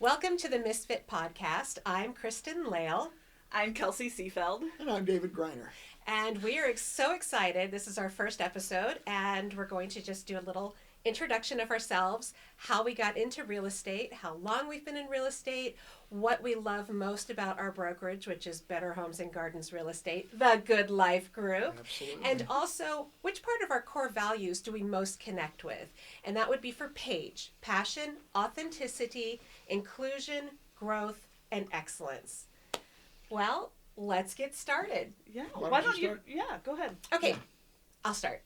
Welcome to the Misfit podcast. I'm Kristen Lale. I'm Kelsey Seefeld. And I'm David Greiner. And we are so excited. This is our first episode, and we're going to just do a little introduction of ourselves, how we got into real estate, how long we've been in real estate, what we love most about our brokerage, which is Better Homes and Gardens Real Estate, the Good Life Group. Absolutely. And also, which part of our core values do we most connect with? And that would be for Paige: passion, authenticity, inclusion, growth, and excellence. Well, let's get started. Yeah. Why don't you start? Yeah, go ahead. Okay, I'll start.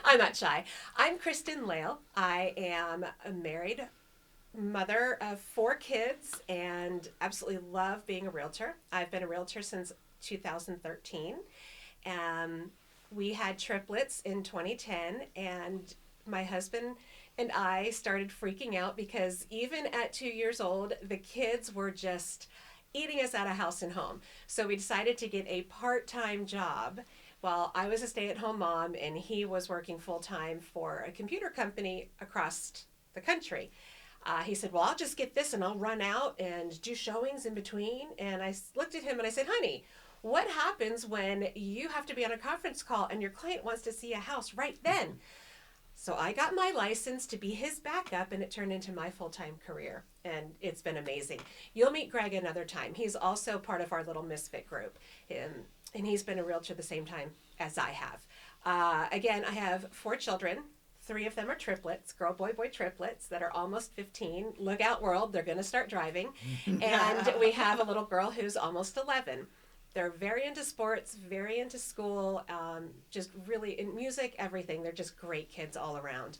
I'm not shy. I'm Kristen Lale. I am a married mother of 4 kids and absolutely love being a realtor. I've been a realtor since 2013. We had triplets in 2010, and my husband and I started freaking out because even at 2 years old, the kids were just eating us out of house and home. So we decided to get a part-time job. Well, I was a stay-at-home mom, and he was working full-time for a computer company across the country. He said, well, I'll just get this and I'll run out and do showings in between. And I looked at him and I said, honey, what happens when you have to be on a conference call and your client wants to see a house right then? So I got my license to be his backup, and it turned into my full-time career, and it's been amazing. You'll meet Greg another time. He's also part of our little Misfit group, and he's been a realtor the same time as I have. Again, I have 4 children. 3 of them are triplets, girl, boy, boy triplets that are almost 15. Look out, world, they're going to start driving. And we have a little girl who's almost 11. They're very into sports, very into school, just really in music, everything. They're just great kids all around.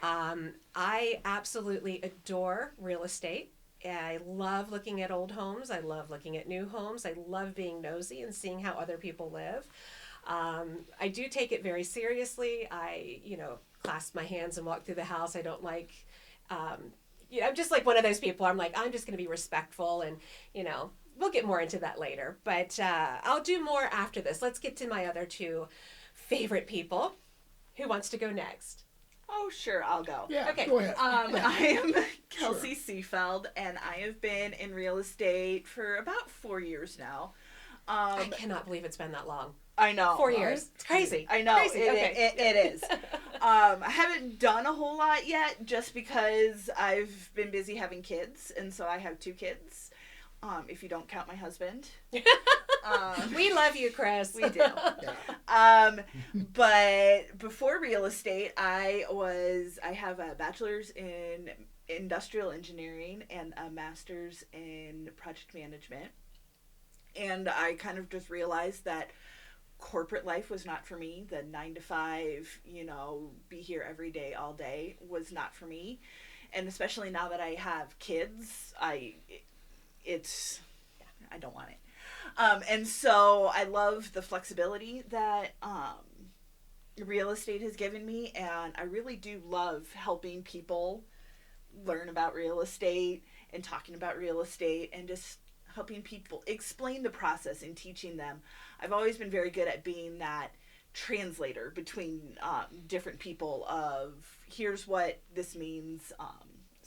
I absolutely adore real estate. I love looking at old homes. I love looking at new homes. I love being nosy and seeing how other people live. I do take it very seriously. I, clasp my hands and walk through the house. I don't like, I'm just like one of those people. I'm like, I'm just going to be respectful and, we'll get more into that later, but I'll do more after this. Let's get to my other 2 favorite people. Who wants to go next? Oh, sure, I'll go. Yeah, Okay. go ahead. I am Kelsey Seefeld, and I have been in real estate for about 4 years now. I cannot believe it's been that long. I know. 4 years. It's crazy. I know. Crazy. It is. I haven't done a whole lot yet just because I've been busy having kids, and so I have 2 kids. If you don't count my husband. We love you, Chris. We do. But before real estate, I have a bachelor's in industrial engineering and a master's in project management. And I kind of just realized that corporate life was not for me. The 9 to 5, be here every day, all day was not for me. And especially now that I have kids, I don't want it. And so I love the flexibility that real estate has given me, and I really do love helping people learn about real estate and talking about real estate and just helping people explain the process and teaching them. I've always been very good at being that translator between different people of here's what this means.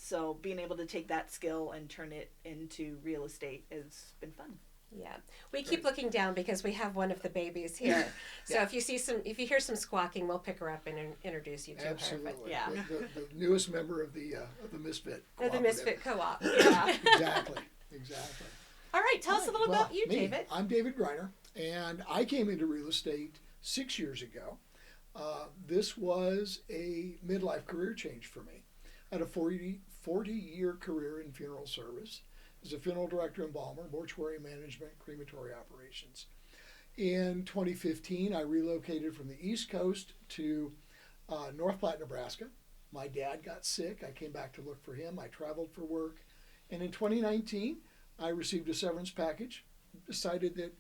So being able to take that skill and turn it into real estate has been fun. Yeah, we keep looking down because we have one of the babies here. So Yeah. if you hear some squawking, we'll pick her up and introduce you to Absolutely. her. But yeah, The newest member of the Misfit the Misfit Co-op. Yeah. Exactly. All right, tell us a little about you, me. David. I'm David Greiner, and I came into real estate 6 years ago. This was a midlife career change for me. I had a 40-year career in funeral service as a funeral director, embalmer, mortuary management, crematory operations. In 2015, I relocated from the East Coast to North Platte, Nebraska. My dad got sick. I came back to look for him. I traveled for work. And in 2019, I received a severance package, decided that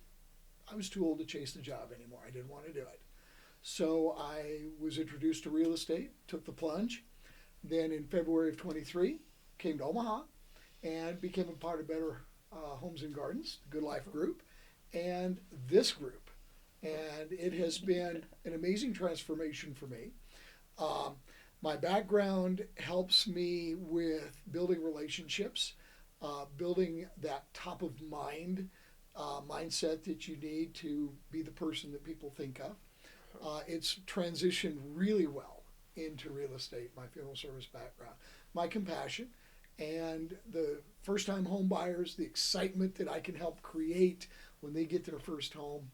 I was too old to chase the job anymore. I didn't want to do it. So I was introduced to real estate, took the plunge. Then in February of 23, came to Omaha and became a part of Better Homes and Gardens, the Good Life Group, and this group. And it has been an amazing transformation for me. My background helps me with building relationships. building that top of mind mindset that you need to be the person that people think of. It's transitioned really well into real estate, my funeral service background, my compassion, and the first-time home buyers, the excitement that I can help create when they get their first home.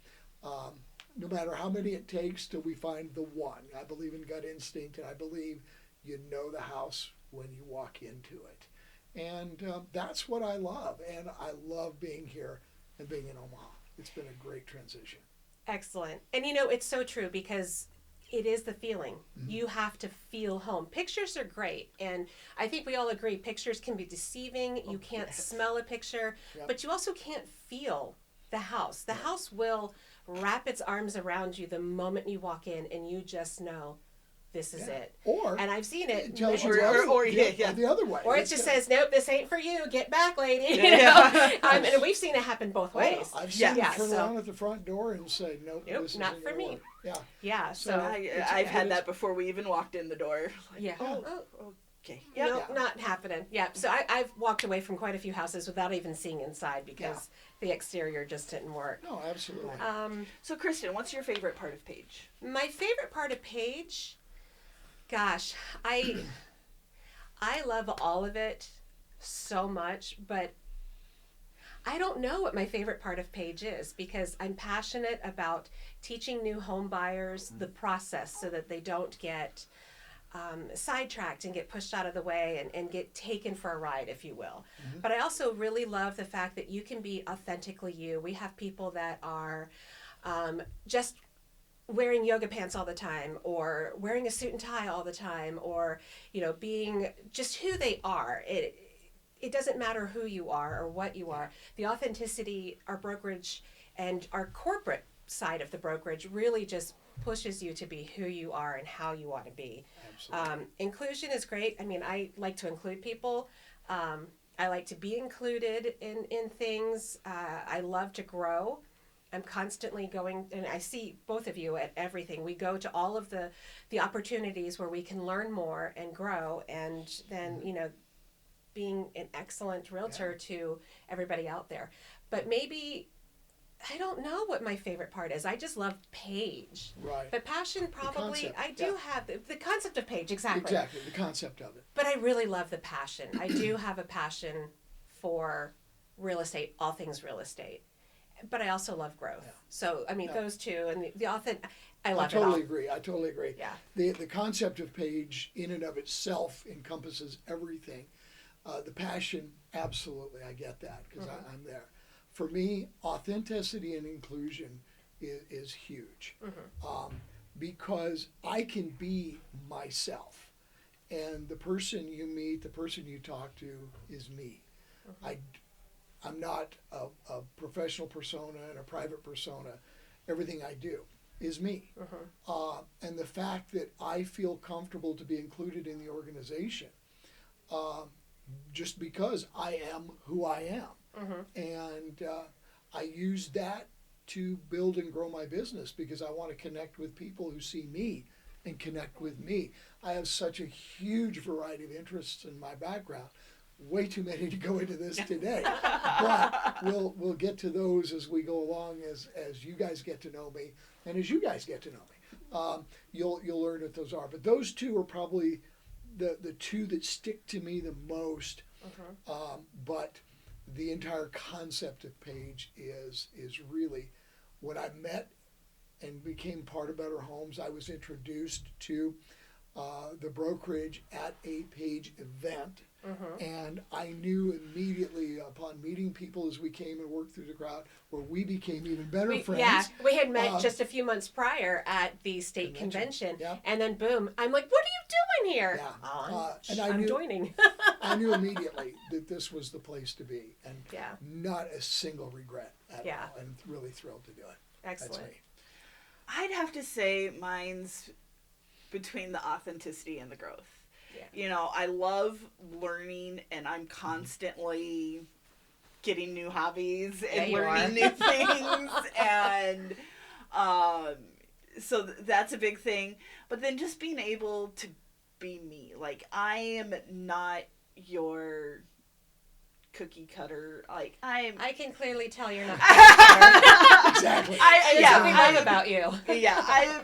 No matter how many it takes till we find the one. I believe in gut instinct, and I believe you know the house when you walk into it. And that's what I love, and I love being here and being in Omaha. It's been a great transition. Excellent. And it's so true, because it is the feeling. Mm-hmm. You have to feel home. Pictures are great, and I think we all agree pictures can be deceiving. You can't smell a picture, but you also can't feel the house. The house will wrap its arms around you the moment you walk in, and you just know this is it. And I've seen it. The other way. Or it just says, nope, this ain't for you. Get back, lady. And we've seen it happen both ways. I've seen it turn around at the front door and say, nope, this not for me. Yeah. So I've had that before we even walked in the door. Like, okay. Nope, not happening. Yeah. So I've walked away from quite a few houses without even seeing inside, because the exterior just didn't work. No, absolutely. So Kristen, what's your favorite part of Page? My favorite part of Page, gosh, I love all of it so much, but I don't know what my favorite part of Page is, because I'm passionate about teaching new home buyers the process so that they don't get sidetracked and get pushed out of the way and get taken for a ride, if you will. Mm-hmm. But I also really love the fact that you can be authentically you. We have people that are just wearing yoga pants all the time, or wearing a suit and tie all the time, or being just who they are. It doesn't matter who you are or what you are. The authenticity, our brokerage and our corporate side of the brokerage really just pushes you to be who you are and how you want to be. Inclusion is great. I mean, I like to include people. I like to be included in things. I love to grow. I'm constantly going, and I see both of you at everything. We go to all of the opportunities where we can learn more and grow, and then, being an excellent realtor to everybody out there. But maybe, I don't know what my favorite part is. I just love Page. Right. But passion, probably, I do have the concept of Page, exactly. Exactly, the concept of it. But I really love the passion. I do have a passion for real estate, all things real estate. But I also love growth. Yeah. So, I mean, those two, and the I love it all. I totally agree. Yeah. The concept of Page in and of itself encompasses everything. The passion, absolutely, I get that, because I'm there. For me, authenticity and inclusion is huge, because I can be myself, and the person you meet, the person you talk to, is me. I'm not a professional persona and a private persona. Everything I do is me, and the fact that I feel comfortable to be included in the organization, just because I am who I am. And I use that to build and grow my business, because I want to connect with people who see me and connect with me. I have such a huge variety of interests in my background. Way too many to go into this today, but we'll get to those as we go along, as you guys get to know me, and as you guys get to know me. You'll learn what those are. But those two are probably the two that stick to me the most. But the entire concept of Page is really, when I met and became part of Better Homes, I was introduced to the brokerage at a Page event. And I knew immediately upon meeting people as we came and worked through the crowd, where we became even better friends. Yeah, we had met just a few months prior at the state convention. And then boom, I'm like, what are you doing here? And I'm joining. I knew immediately that this was the place to be, and Yeah. not a single regret at Yeah. all, and really thrilled to do it. Excellent. That's me. I'd have to say mine's between the authenticity and the growth. Yeah. You know, I love learning, and I'm constantly getting new hobbies and learning new things. And so that's a big thing. But then just being able to be me. Like, I am not your cookie cutter. Like I can clearly tell you're not. Exactly. That's what we love about you. Yeah, I'm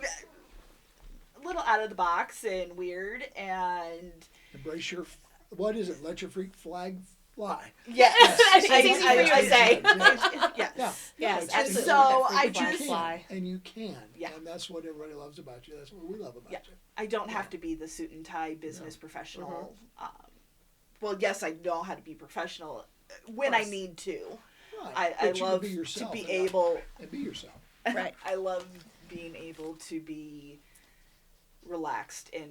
a little out of the box and weird, and Embrace your, what is it? Let your freak flag fly. yes, It's easy for you to say. Yes. Yeah. Yes, it's absolutely. So Let I freak just- fly. And you can. Yeah. And that's what everybody loves about you. That's what we love about Yeah. you. I don't have to be the suit and tie business professional. Mm-hmm. Well, yes, I know how to be professional when I need to. Right. I But you can love be to yourself be and able. And be yourself. Right. I love being able to be relaxed and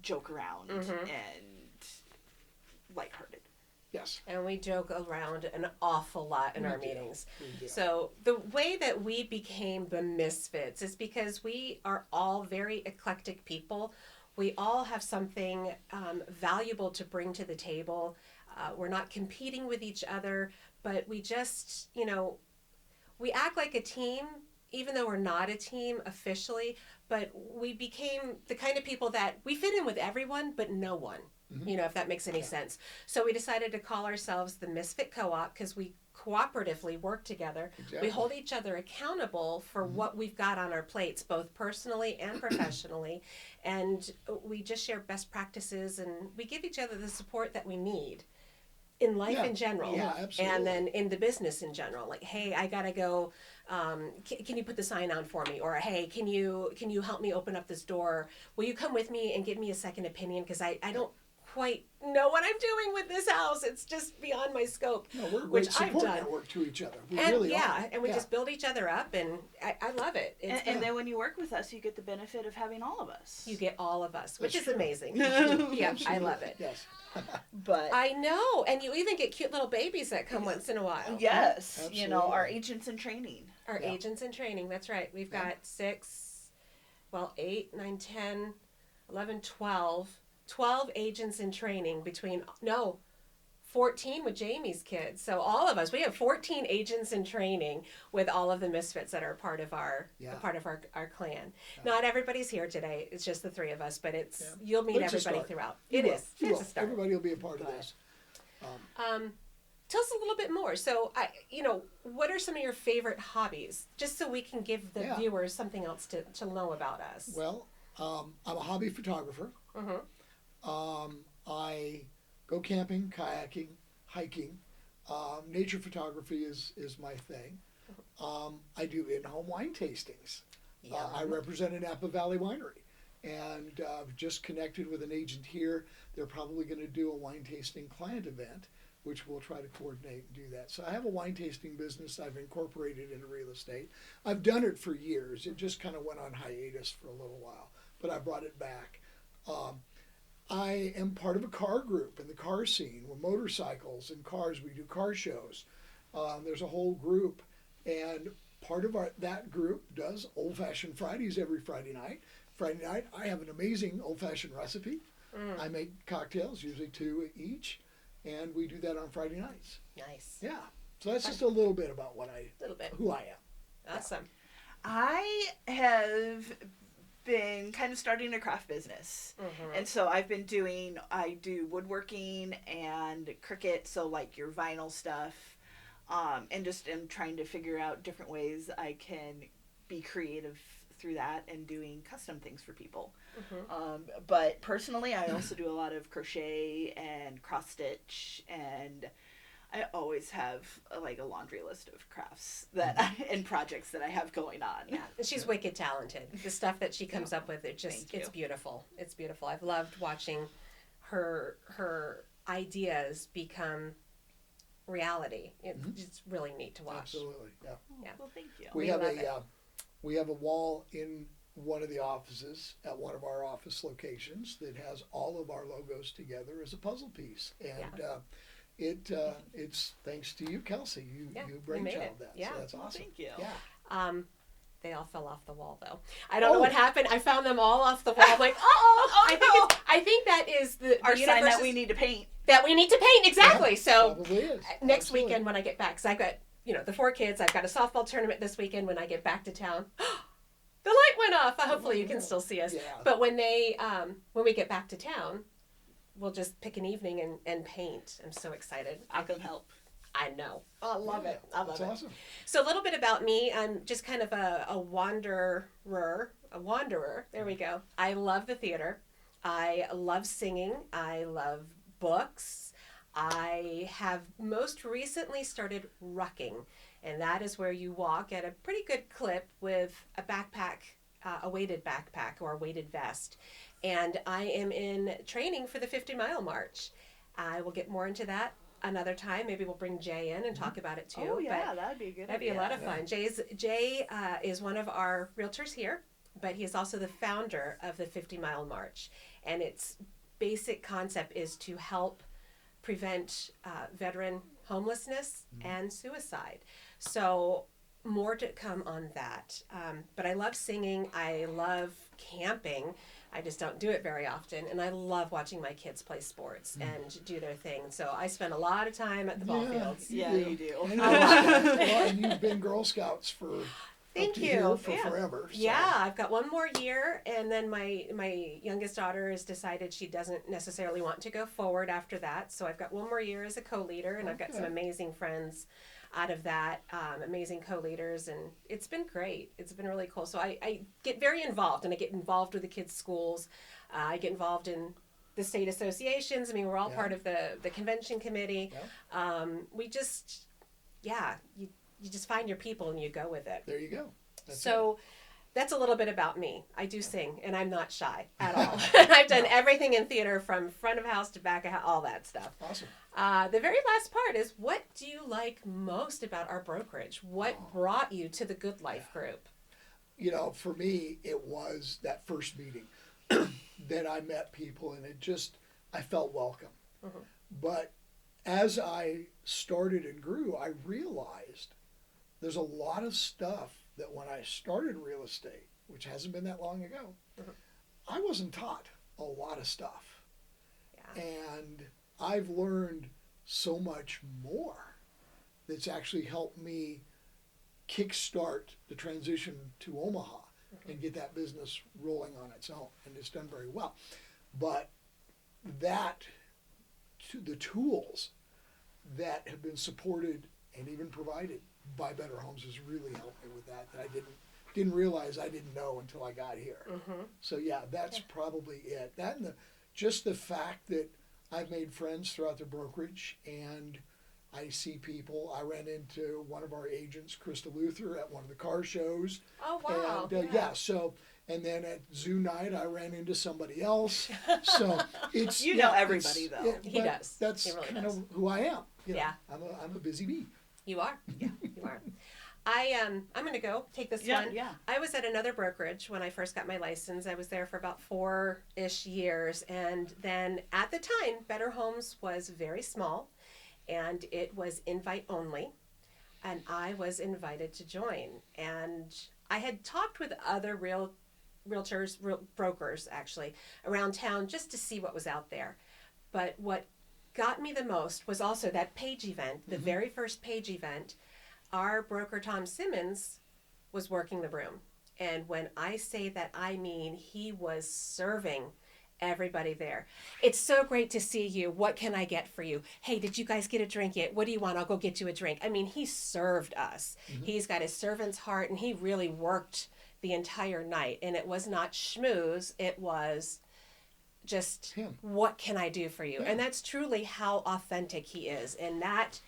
joke around Mm-hmm. and lighthearted. Yes. And we joke around an awful lot in We our do. meetings. We do. So the way that we became the Misfits is because we are all very eclectic people. We all have something valuable to bring to the table. We're not competing with each other, but we just, we act like a team, even though we're not a team officially, but we became the kind of people that we fit in with everyone, but no one. If that makes any sense. So we decided to call ourselves the Misfit Co-op because we cooperatively work together. Exactly. We hold each other accountable for what we've got on our plates, both personally and professionally. And we just share best practices and we give each other the support that we need in life in general. Yeah, absolutely. And then in the business in general. Like, hey, I got to go. Can you put the sign on for me? Or, hey, can you help me open up this door? Will you come with me and give me a second opinion? Because I don't quite know what I'm doing with this house. It's just beyond my scope. No, we're a which great I've support done. network to each other. We And really yeah, are. and we just build each other up, and I love it. It's, And then when you work with us, you get the benefit of having all of us. you get all of us, which That's is true. amazing. That's true. Yeah, I Absolutely. love it. Yes. But I know, and you even get cute little babies that come once in a while. yes, Absolutely. our agents in training. Our Yeah. agents in training, that's right. We've Yeah. got 8, 9, 10, 11, 12 agents in training 14 with Jamie's kids. So all of us, we have 14 agents in training with all of the Misfits that are part of our clan. Yeah. Not everybody's here today. It's just the three of us, but it's Yeah. you'll meet But it's a everybody start. throughout. You It will. is. You It's will. a start. Everybody will be a part of But- this. Tell us a little bit more. So, what are some of your favorite hobbies? Just so we can give the viewers something else to know about us. Well, I'm a hobby photographer. Mm-hmm. I go camping, kayaking, hiking. Nature photography is my thing. I do in-home wine tastings. I represent a Napa Valley winery. And I've just connected with an agent here. They're probably going to do a wine tasting client event, which we'll try to coordinate and do that. So I have a wine tasting business I've incorporated into real estate. I've done it for years. It just kind of went on hiatus for a little while, but I brought it back. I am part of a car group in the car scene with motorcycles and cars. We do car shows. There's a whole group, and part of that group does old-fashioned Fridays every Friday night. Friday night, I have an amazing old-fashioned recipe. I make cocktails, usually 2 each, and we do that on Friday nights. Nice. Yeah, so that's just a little bit about who I am. Awesome. I have been kind of starting a craft business. Mm-hmm. And so I do woodworking and Cricut, so like your vinyl stuff, and just am trying to figure out different ways I can be creative through that and doing custom things for people. Mm-hmm. But personally, I also do a lot of crochet and cross stitch, and I always have a laundry list of crafts and projects that I have going on. Yeah, and she's wicked talented. The stuff that she comes up with, it's beautiful. It's beautiful. I've loved watching her ideas become reality. It's really neat to watch. Absolutely, yeah. Yeah. Well, thank you. We love have it. we have a wall in one of the offices at one of our office locations that has all of our logos together as a puzzle piece, and it's thanks to you, Kelsey. You brainchild that. Yeah. So that's awesome. Well, thank you. Yeah. They all fell off the wall though. I don't know what happened. I found them all off the wall. I'm like, I think that is Our the sign that we need to paint. That we need to paint, exactly. So Probably is. next Absolutely. weekend when I get back, because I've got the 4 kids. I've got a softball tournament this weekend. When I get back to town, the light went off. Hopefully you can still see us. Yeah. But when we get back to town, we'll just pick an evening and paint. I'm so excited. I can help. I know. I love it. I love That's it. awesome. So a little bit about me. I'm just kind of a wanderer. A wanderer. There we go. I love the theater. I love singing. I love books. I have most recently started rucking, and that is where you walk at a pretty good clip with a backpack, a weighted backpack or a weighted vest. And I am in training for the 50-mile march. I will get more into that another time. Maybe we'll bring Jay in and talk about it too. Oh yeah, but that'd be a good. that'd be a idea. lot of fun. Jay is one of our realtors here, but he is also the founder of the 50-mile march, and its basic concept is to help prevent veteran homelessness and suicide. So more to come on that. But I love singing. I love camping. I just don't do it very often. And I love watching my kids play sports and do their thing. So I spend a lot of time at the ball fields. Yeah, you do. I know. Well, and you've been Girl Scouts for Thank up to you. here for Yeah. forever. So. Yeah, I've got one more year, and then my youngest daughter has decided she doesn't necessarily want to go forward after that. So I've got one more year as a co-leader, and I've got some Okay. amazing friends out of that, amazing co-leaders, and it's been great. It's been really cool. So I get very involved, and I get involved with the kids' schools. I get involved in the state associations. I mean, we're all Yeah. part of the convention committee. Yeah. We just, you just find your people and you go with it. There you go. That's So that's a little bit about me. I do sing, and I'm not shy at all. I've done everything in theater from front of house to back of house, all that stuff. awesome. The very last part is, what do you like most about our brokerage? What brought you to the Good Life group? You know, for me, it was that first meeting that I met people, and I felt welcome. Mhm. But as I started and grew, I realized there's a lot of stuff that when I started real estate, which hasn't been that long ago, Mhm. I wasn't taught a lot of stuff. Yeah. And I've learned so much more that's actually helped me kickstart the transition to Omaha and get that business rolling on its own. And it's done very well. But the tools that have been supported and even provided by Better Homes has really helped me with that I didn't realize I didn't know until I got here. Mm-hmm. So yeah, that's probably it. That and just the fact that I've made friends throughout the brokerage, and I see people. I ran into one of our agents, Krista Luther, at one of the car shows. Oh, wow. And so, and then at Zoo Night, I ran into somebody else. So it's You know everybody, though. He but does. That's He really kind does. of who I am. You know, Yeah. I'm a busy bee. You are. Yeah, you are. I'm going to go take this one. Yeah. I was at another brokerage when I first got my license. I was there for about 4-ish years. And then at the time, Better Homes was very small, and it was invite only. And I was invited to join. And I had talked with other brokers actually, around town just to see what was out there. But what got me the most was also that page event, the very first page event. Our broker, Tom Simmons, was working the room. And when I say that, I mean he was serving everybody there. It's so great to see you. What can I get for you? Hey, did you guys get a drink yet? What do you want? I'll go get you a drink. I mean, he served us. He's got his servant's heart, and he really worked the entire night. And it was not schmooze. It was just, Him. what can I do for you? Yeah. And that's truly how authentic he is. And that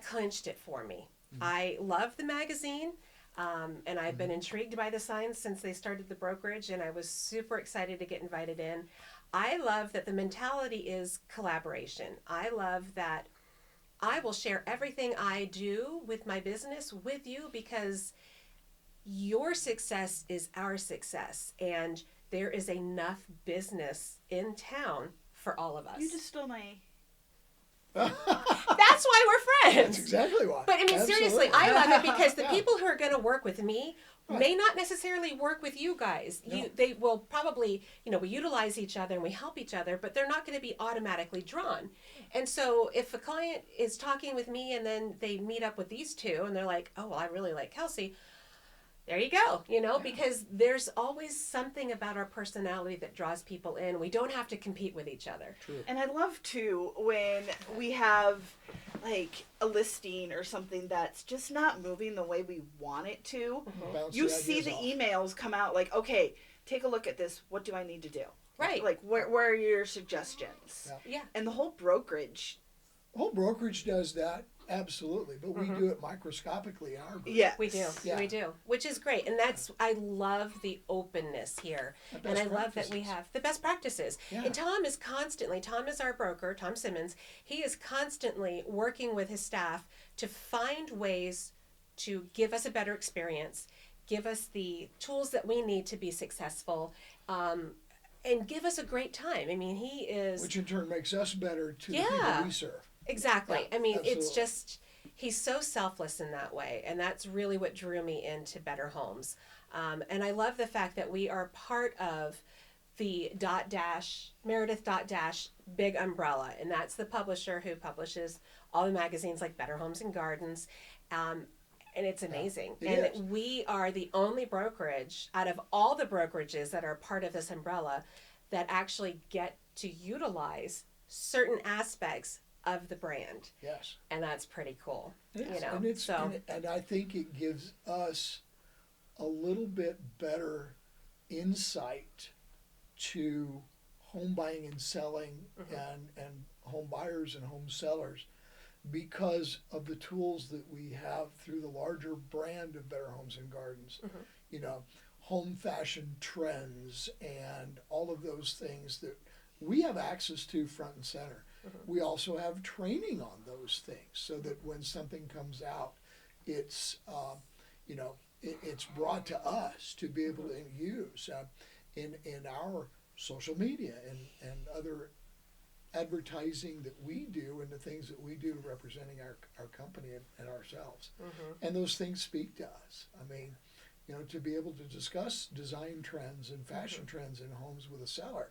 clinched it for me. I love the magazine, and I've been intrigued by the signs since they started the brokerage, and I was super excited to get invited in. I love that the mentality is collaboration. I love that I will share everything I do with my business with you, because your success is our success, and there is enough business in town for all of us. You just stole my. That's why we're friends. That's exactly why. But I mean, seriously, I love it because the Yeah. people who are going to work with me Right. may not necessarily work with you guys. No. They will probably, we utilize each other and we help each other, but they're not going to be automatically drawn. And so if a client is talking with me and then they meet up with these two and they're like, oh, well, I really like Kelsey, There you go. Because there's always something about our personality that draws people in. We don't have to compete with each other. True. And I love too when we have like a listing or something that's just not moving the way we want it to. Bounce You the see ideas the off. emails come out like, okay, take a look at this. What do I need to do? Right. Like, where are your suggestions? Yeah. Yeah. And the whole brokerage. Whole brokerage does that, absolutely, but we do it microscopically in our group. Yeah. We do. Yeah. We do. Which is great. And I love the openness here. The And best I love that we practices. have the best practices. Yeah. And Tom is our broker, Tom Simmons. He is constantly working with his staff to find ways to give us a better experience, give us the tools that we need to be successful, and give us a great time. I mean, he is... Which in turn makes us better to the Yeah. people we serve. Exactly. Yeah, I mean, it's absolutely. just, he's so selfless in that way. And that's really what drew me into Better Homes. And I love the fact that we are part of the Meredith big umbrella. And that's the publisher who publishes all the magazines like Better Homes and Gardens. And it's amazing. It and is. we are the only brokerage out of all the brokerages that are part of this umbrella that actually get to utilize certain aspects of the brand. Yes. And that's pretty cool. It is. So And I think it gives us a little bit better insight to home buying and selling and home buyers and home sellers because of the tools that we have through the larger brand of Better Homes and Gardens. Home fashion trends and all of those things that we have access to front and center. We also have training on those things so that when something comes out, it's it's brought to us to be able to use in our social media and other advertising that we do and the things that we do representing our company and ourselves. And those things speak to us. I mean, to be able to discuss design trends and fashion trends in homes with a seller,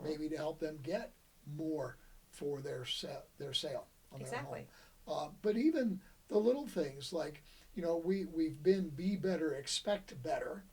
maybe to help them get more for their sale on Exactly. their home. But even the little things like, we've been be better, expect better.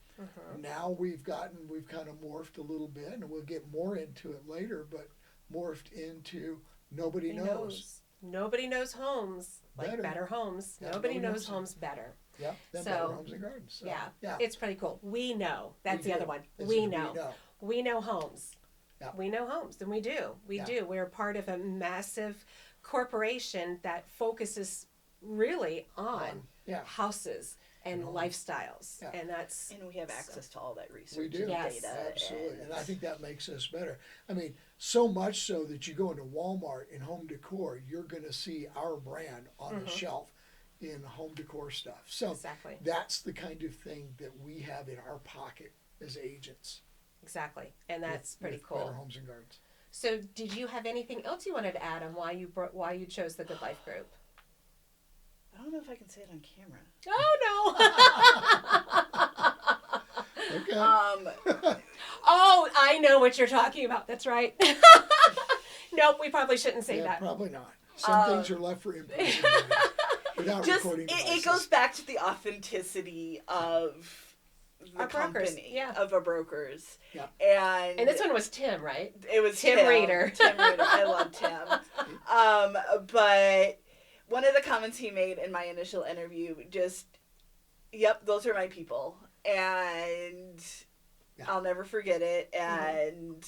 Now we've kind of morphed a little bit, and we'll get more into it later, but morphed into nobody knows. Nobody knows homes like Better Homes. Yeah, nobody nobody knows knows homes better. Yeah, then So, Better Homes and Gardens. So, Yeah. It's pretty cool. We know. That's We the do. other one. It's We a know. We know homes. Yeah. We know homes, and we do. We Yeah. do. We're part of a massive corporation that focuses really on houses and lifestyles. Yeah. And that's... And we have access to all that research We do. and Yes. data. Absolutely. And I think that makes us better. I mean, so much so that you go into Walmart in home decor, you're going to see our brand on the shelf in home decor stuff. So Exactly. that's the kind of thing that we have in our pocket as agents. Exactly. And that's pretty with cool. Better Homes and Gardens. So, did you have anything else you wanted to add on why you chose the Good Life Group? I don't know if I can say it on camera. Oh no! Okay. Oh, I know what you're talking about. That's right. Nope, we probably shouldn't say Yeah, that. probably not. Some things are left for in-person without Just recording it devices. goes back to the authenticity of the Our brokers, company, yeah. of our brokers. Yeah. And this one was Tim, right? it was Tim Reeder. Tim Reeder. I love Tim. But one of the comments he made in my initial interview, yep, those are my people. And I'll never forget it. And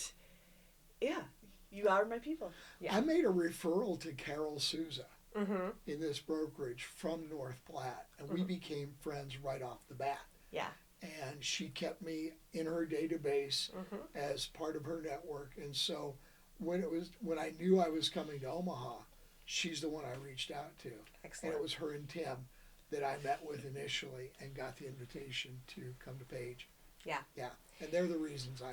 you are my people. Yeah. I made a referral to Carol Souza Mm-hmm. in this brokerage from North Platte, and we became friends right off the bat. Yeah. And she kept me in her database as part of her network. And so when I knew I was coming to Omaha, she's the one I reached out to. Excellent. And it was her and Tim that I met with initially and got the invitation to come to Page. Yeah. Yeah. And they're the reasons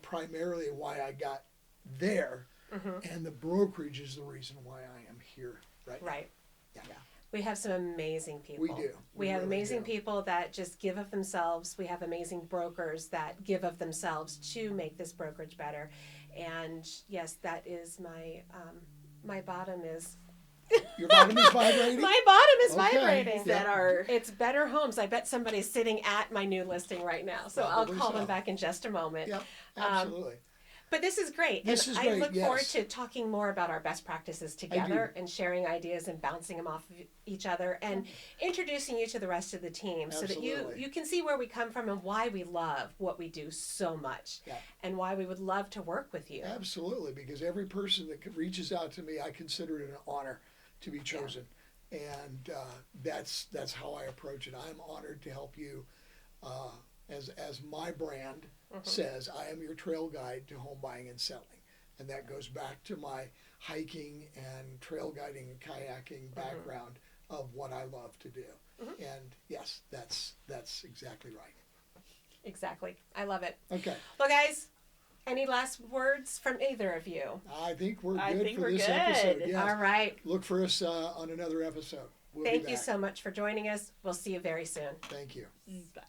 primarily why I got there. And the brokerage is the reason why I am here right now. Right. Yeah. We have some amazing people. We do. We We have really amazing do. people that just give of themselves. We have amazing brokers that give of themselves to make this brokerage better. And yes, that is my bottom is Your bottom is vibrating? My bottom is Okay. vibrating. Is that our... It's Better Homes. I bet somebody's sitting at my new listing right now. So I'll Probably call so. them back in just a moment. Yep, absolutely. But this is great. This and is I great, look forward yes. to talking more about our best practices together and sharing ideas and bouncing them off of each other and introducing you to the rest of the team so that Absolutely. you can see where we come from and why we love what we do so much Yeah. and why we would love to work with you. Absolutely, because every person that reaches out to me, I consider it an honor to be chosen. And that's how I approach it. I'm honored to help you. As my brand says, I am your trail guide to home buying and selling. And that goes back to my hiking and trail guiding and kayaking background of what I love to do. And yes, that's exactly right. Exactly. I love it. Okay. Well, guys, any last words from either of you? I think we're I good think for we're this good. episode. Yes. All right. Look for us on another episode. We'll be Thank you back. so much for joining us. We'll see you very soon. Thank you. Bye.